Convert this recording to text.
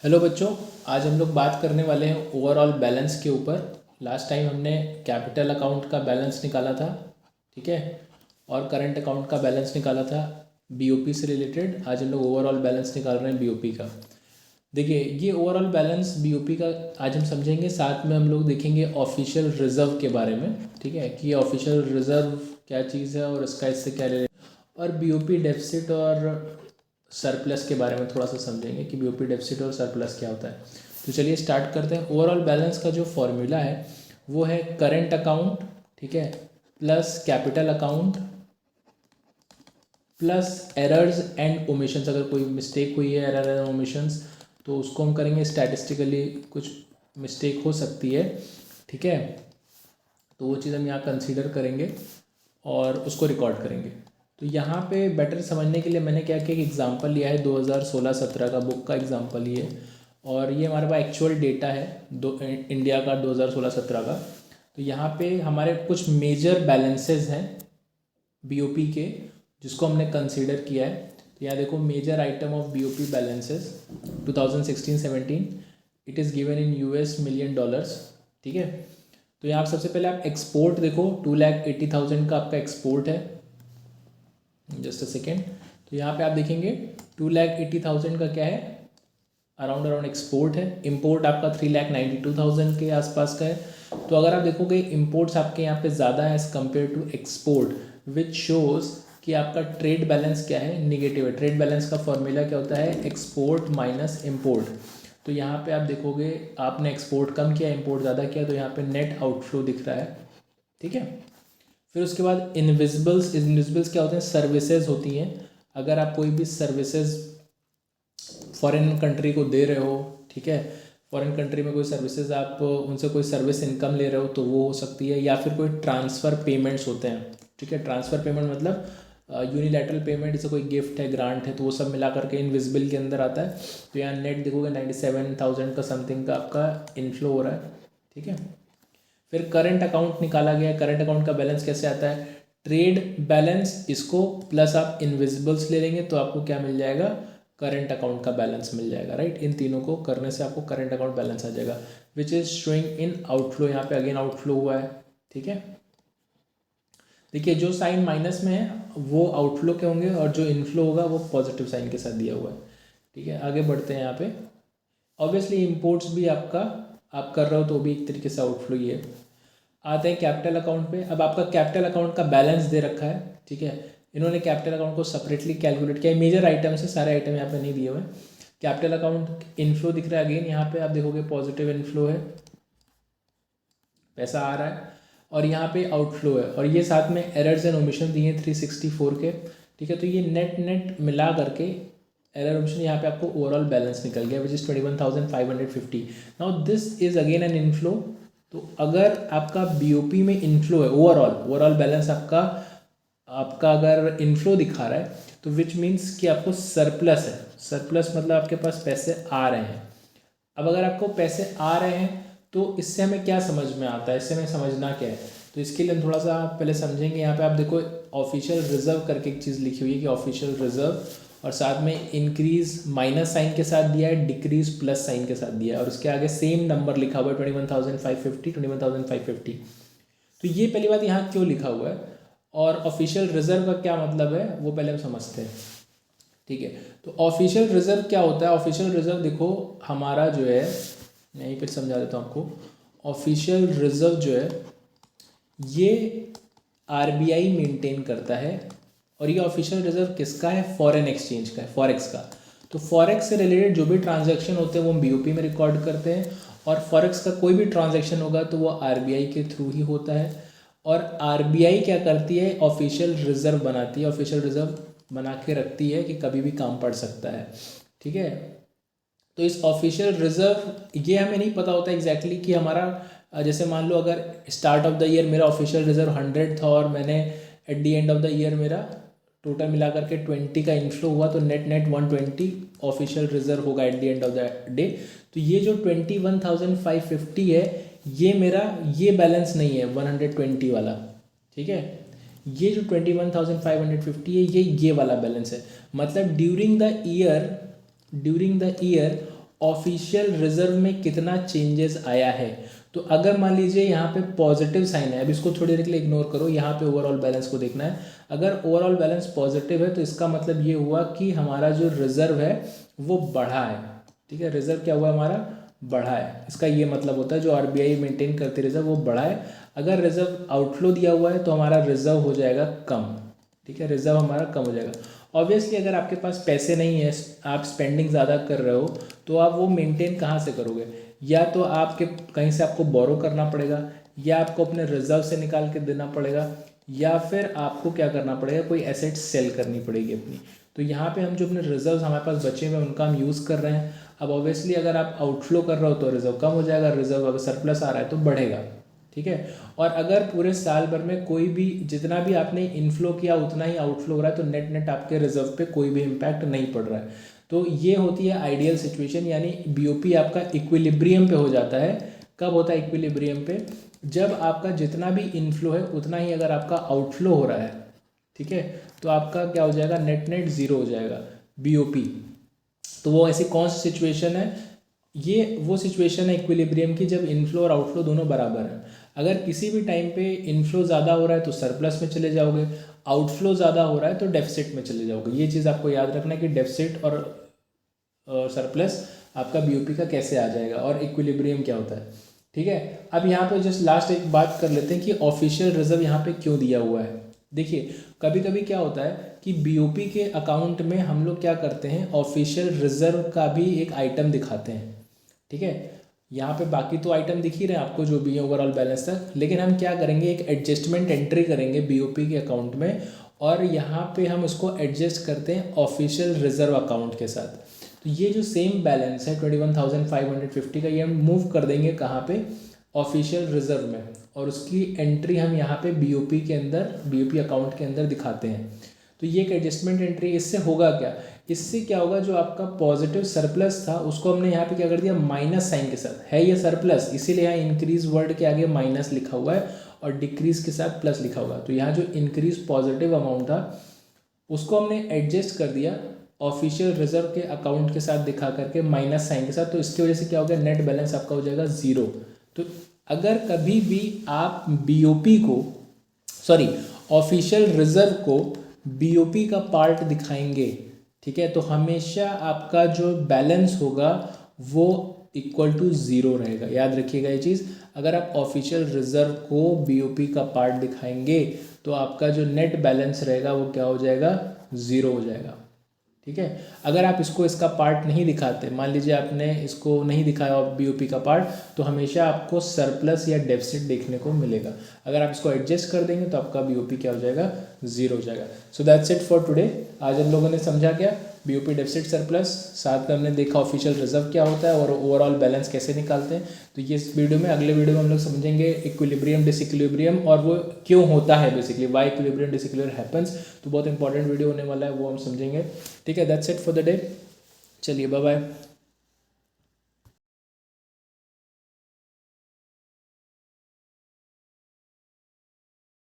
Hello बच्चों, आज हम लोग बात करने वाले हैं ओवरऑल बैलेंस के ऊपर। लास्ट टाइम हमने कैपिटल अकाउंट का बैलेंस निकाला था, ठीक है, और करंट अकाउंट का बैलेंस निकाला था बीओपी से रिलेटेड। आज हम लोग ओवरऑल बैलेंस निकाल रहे हैं बीओपी का। देखिए, ये ओवरऑल बैलेंस बीओपी का आज हम समझेंगे, साथ में हम लोग देखेंगे ऑफिशियल रिजर्व के बारे में, ठीक है, कि ये ऑफिशियल रिजर्व क्या चीज़ है और इसका इससे क्या रिलेशन, और बीओपी डेफिसिट और सरप्लस के बारे में थोड़ा सा समझेंगे कि बीओपी डेफिसिट और सरप्लस क्या होता है। तो चलिए स्टार्ट करते हैं। ओवरऑल बैलेंस का जो फॉर्मूला है वो है करंट अकाउंट, ठीक है, plus capital account plus errors and omissions. अगर कोई मिस्टेक हुई है, एरर एंड ओमिशंस, तो उसको हम करेंगे स्टैटिस्टिकली, कुछ मिस्टेक हो सकती है, ठीक है, तो वो चीज़ हम यहाँ कंसीडर करेंगे और उसको रिकॉर्ड करेंगे। तो यहाँ पे बेटर समझने के लिए मैंने क्या किया कि एग्जांपल लिया है 2016-17 का बुक का एग्जांपल ये, और ये हमारे पास एक्चुअल डेटा है इंडिया का 2016-17 का। तो यहाँ पे हमारे कुछ मेजर बैलेंसेस हैं बीओपी के, जिसको हमने कंसीडर किया है। तो यहाँ देखो, major item of BOP balances 2016-17, it is given in US million dollars, ठीक है। तो यहाँ सबसे पहले आप एक्सपोर्ट देखो, 2,80,000 का आपका एक्सपोर्ट है। Just a second. तो यहाँ पे आप देखेंगे 2,80,000 का क्या है, अराउंड एक्सपोर्ट है। इंपोर्ट आपका 3,92,000 के आसपास का है। तो अगर आप देखोगे इंपोर्ट्स आपके यहाँ पे ज़्यादा है as compared to export, which shows कि आपका ट्रेड बैलेंस क्या है, निगेटिव है। ट्रेड बैलेंस का फॉर्मूला क्या होता है, एक्सपोर्ट माइनस इम्पोर्ट। तो यहाँ पे आप देखोगे आपने एक्सपोर्ट कम किया, इम्पोर्ट ज़्यादा किया, तो यहाँ पे नेट आउटफ्लो दिख रहा है, ठीक है। फिर उसके बाद इनविजिबल्स क्या होते हैं, सर्विसेज होती हैं। अगर आप कोई भी सर्विसेज फॉरेन कंट्री को दे रहे हो, ठीक है, फॉरेन कंट्री में कोई सर्विसेज आप उनसे कोई सर्विस इनकम ले रहे हो, तो वो हो सकती है। या फिर कोई ट्रांसफ़र पेमेंट्स होते हैं, ठीक है। ट्रांसफ़र पेमेंट मतलब यूनिलैटरल पेमेंट, जैसे कोई गिफ्ट है, ग्रांट है, तो वो सब मिला करके इनविजिबल के अंदर आता है। तो यहाँ नेट देखोगे 97,000 का समथिंग का आपका इनफ्लो हो रहा है, ठीक है। फिर करंट अकाउंट निकाला गया। करंट अकाउंट का बैलेंस कैसे आता है, ट्रेड बैलेंस, इसको प्लस आप इनविजिबल्स ले लेंगे तो आपको क्या मिल जाएगा, करंट अकाउंट का बैलेंस मिल जाएगा, राइट। इन तीनों को करने से आपको करंट अकाउंट बैलेंस आ जाएगा, which is showing in outflow. यहाँ पे अगेन आउटफ्लो हुआ है, ठीक है। देखिए, जो साइन माइनस में है वो आउटफ्लो के होंगे, और जो इनफ्लो होगा वो पॉजिटिव साइन के साथ दिया हुआ है, ठीक है। आगे बढ़ते हैं। यहाँ पे ऑब्वियसली इम्पोर्ट्स भी आपका आप कर रहे हो तो भी एक तरीके से आउटफ्लो ही है। आते हैं कैपिटल अकाउंट पे। अब आपका कैपिटल अकाउंट का बैलेंस दे रखा है, ठीक है। इन्होंने कैपिटल अकाउंट को सेपरेटली कैलकुलेट किया है। मेजर आइटम से सारे आइटम यहाँ पे नहीं दिए हुए। कैपिटल अकाउंट इनफ्लो दिख रहा है, अगेन यहाँ पे आप देखोगे पॉजिटिव इनफ्लो है, पैसा आ रहा है, और यहाँ पे आउटफ्लो है, और ये साथ में एरर्स एंड ओमिशन दिए 364 के, ठीक है। तो ये नेट मिला करके एरर ओमिशन यहाँ पे आपको ओवरऑल बैलेंस निकल गया, which is 21,550। Now this is again an inflow. तो अगर आपका बीओपी में इनफ्लो है, ओवरऑल बैलेंस आपका अगर इनफ्लो दिखा रहा है, तो विच मीन्स कि आपको सरप्लस है। सरप्लस मतलब आपके पास पैसे आ रहे हैं। अब अगर आपको पैसे आ रहे हैं तो इससे हमें क्या समझ में आता है, इससे हमें समझना क्या है, तो इसके लिए हम थोड़ा सा पहले समझेंगे। यहाँ पे आप देखो ऑफिशियल रिजर्व करके एक चीज़ लिखी हुई है कि ऑफिशियल रिजर्व, और साथ में इंक्रीज माइनस साइन के साथ दिया है, डिक्रीज प्लस साइन के साथ दिया है, और उसके आगे सेम नंबर लिखा हुआ है 21,550। तो ये पहली बात यहाँ क्यों लिखा हुआ है, और ऑफिशियल रिजर्व का क्या मतलब है वो पहले हम समझते हैं, ठीक है। तो ऑफिशियल रिजर्व क्या होता है, ऑफिशियल रिजर्व देखो हमारा जो है, यहीं पर समझा देता हूँ आपको। ऑफिशियल रिजर्व जो है ये आरबीआई मेंटेन करता है, और ये ऑफिशियल रिजर्व किसका है, फॉरेन एक्सचेंज का है, फॉरेक्स का। तो फॉरेक्स से रिलेटेड जो भी ट्रांजैक्शन होते हैं वो हम बीओपी में रिकॉर्ड करते हैं, और फॉरेक्स का कोई भी ट्रांजैक्शन होगा तो वो आरबीआई के थ्रू ही होता है। और आरबीआई क्या करती है, ऑफिशियल रिजर्व बनाती है, ऑफिशियल रिजर्व बना के रखती है कि कभी भी काम पड़ सकता है, ठीक है। तो इस ऑफिशियल रिजर्व ये हमें नहीं पता होता एग्जैक्टली कि हमारा, जैसे मान लो अगर स्टार्ट ऑफ द ईयर मेरा ऑफिशियल रिजर्व 100 था, और मैंने at the end of the year मेरा टोटल मिला करके 20 का इनफ्लो हुआ, तो नेट 120 ऑफिशियल रिजर्व होगा at the end of the day. तो ये जो 21,550 है, ये मेरा ये बैलेंस नहीं है 120 वाला, ठीक है। ये जो 21,550 है ये वाला बैलेंस है। मतलब during the year official reserve में कितना चेंजेस आया है। तो अगर मान लीजिए यहाँ पे पॉजिटिव साइन है, अब इसको थोड़ी देर के लिए इग्नोर करो, यहाँ पे ओवरऑल बैलेंस को देखना है। अगर ओवरऑल बैलेंस पॉजिटिव है तो इसका मतलब ये हुआ कि हमारा जो रिजर्व है वो बढ़ा है। ठीक है, रिजर्व क्या हुआ हमारा, बढ़ा है। इसका ये मतलब होता है जो आरबीआई मेंटेन करती रिजर्व वो बढ़ा है। अगर रिजर्व आउटफ्लो दिया हुआ है तो हमारा रिजर्व हो जाएगा कम। ठीक है, रिजर्व हमारा कम हो जाएगा। ऑब्वियसली अगर आपके पास पैसे नहीं है, आप स्पेंडिंग ज़्यादा कर रहे हो, तो आप वो मेंटेन कहाँ से करोगे, या तो आपके कहीं से आपको बोरो करना पड़ेगा, या आपको अपने रिजर्व से निकाल के देना पड़ेगा, या फिर आपको क्या करना पड़ेगा, कोई एसेट सेल करनी पड़ेगी अपनी। तो यहाँ पे हम जो अपने रिजर्व्स हमारे पास बचे हुए हैं उनका हम यूज़ कर रहे हैं। अब ऑब्वियसली अगर आप आउटफ्लो कर रहे हो तो रिजर्व कम हो जाएगा, रिजर्व अगर सरप्लस आ रहा है तो बढ़ेगा। ठीक है, और अगर पूरे साल भर में कोई भी जितना भी आपने इनफ्लो किया उतना ही आउटफ्लो हो रहा है तो नेट नेट आपके रिजर्व पे कोई भी इम्पैक्ट नहीं पड़ रहा है। तो ये होती है आइडियल सिचुएशन, यानी बीओपी आपका इक्विलिब्रियम पे हो जाता है। कब होता है इक्विलिब्रियम पे, जब आपका जितना भी इनफ्लो है उतना ही अगर आपका आउटफ्लो हो रहा है। ठीक है, तो आपका क्या हो जाएगा, नेट नेट जीरो हो जाएगा बीओपी। तो वो ऐसी कौन सी सिचुएशन है, ये वो सिचुएशन है इक्विलिब्रियम की जब इनफ्लो और आउटफ्लो दोनों बराबर हैं। अगर किसी भी टाइम पे इनफ्लो ज़्यादा हो रहा है तो सरप्लस में चले जाओगे, आउटफ्लो ज़्यादा हो रहा है तो डेफिसिट में चले जाओगे। ये चीज़ आपको याद रखना है कि डेफिसिट और सरप्लस आपका बीओपी का कैसे आ जाएगा और इक्विलिब्रियम क्या होता है। ठीक है, अब यहाँ पे जस्ट लास्ट एक बात कर लेते हैं कि ऑफिशियल रिजर्व यहाँ पे क्यों दिया हुआ है। देखिए कभी कभी क्या होता है कि बीओपी के अकाउंट में हम लोग क्या करते हैं, ऑफिशियल रिजर्व का भी एक आइटम दिखाते हैं। ठीक है, यहाँ पे बाकी तो आइटम दिख ही रहे हैं आपको जो भी है ओवरऑल बैलेंस तक, लेकिन हम क्या करेंगे, एक एडजस्टमेंट एंट्री करेंगे बीओपी के अकाउंट में, और यहाँ पे हम उसको एडजस्ट करते हैं ऑफिशियल रिजर्व अकाउंट के साथ। तो ये जो सेम बैलेंस है 21,550 का, ये हम मूव कर देंगे कहाँ पे, ऑफिशियल रिजर्व में, और उसकी एंट्री हम यहाँ पे बीओपी के अंदर, बीओपी अकाउंट के अंदर दिखाते हैं। तो ये एक एडजस्टमेंट एंट्री, इससे होगा क्या, इससे क्या होगा, जो आपका पॉजिटिव सरप्लस था उसको हमने यहाँ पे क्या कर दिया, माइनस साइन के साथ, है ये सरप्लस इसीलिए यहाँ इंक्रीज वर्ड के आगे माइनस लिखा हुआ है और डिक्रीज के साथ प्लस लिखा हुआ है। तो यहाँ जो इंक्रीज पॉजिटिव अमाउंट था उसको हमने एडजस्ट कर दिया ऑफिशियल रिजर्व के अकाउंट के साथ दिखा करके माइनस साइन के साथ। तो इसकी वजह से क्या हो गया, नेट बैलेंस आपका हो जाएगा जीरो। तो अगर कभी भी आप बीओपी को, सॉरी ऑफिशियल रिजर्व को बीओपी का पार्ट दिखाएंगे, ठीक है, तो हमेशा आपका जो बैलेंस होगा वो इक्वल टू ज़ीरो रहेगा। याद रखिएगा ये चीज़, अगर आप ऑफिशियल रिजर्व को बीओपी का पार्ट दिखाएंगे तो आपका जो नेट बैलेंस रहेगा वो क्या हो जाएगा, ज़ीरो हो जाएगा। ठीक है, अगर आप इसको इसका पार्ट नहीं दिखाते, मान लीजिए आपने इसको नहीं दिखाया बीओपी का पार्ट, तो हमेशा आपको सरप्लस या डेफिसिट देखने को मिलेगा। अगर आप इसको एडजस्ट कर देंगे तो आपका बीओपी क्या हो जाएगा, जीरो हो जाएगा। So that's it for today. आज हम लोगों ने समझा क्या, बीओपी डेफिसिट सरप्लस, साथ में हमने देखा ऑफिशियल रिजर्व क्या होता है और ओवरऑल बैलेंस कैसे निकालते हैं। तो ये इस वीडियो में, अगले वीडियो में हम लोग समझेंगे इक्विलिब्रियम डिसइक्विलिब्रियम और वो क्यों होता है, basically why equilibrium disequilibrium happens. तो बहुत इंपॉर्टेंट वीडियो होने वाला है, वो हम समझेंगे। ठीक है, that's it for the day. चलिए बाय बाय।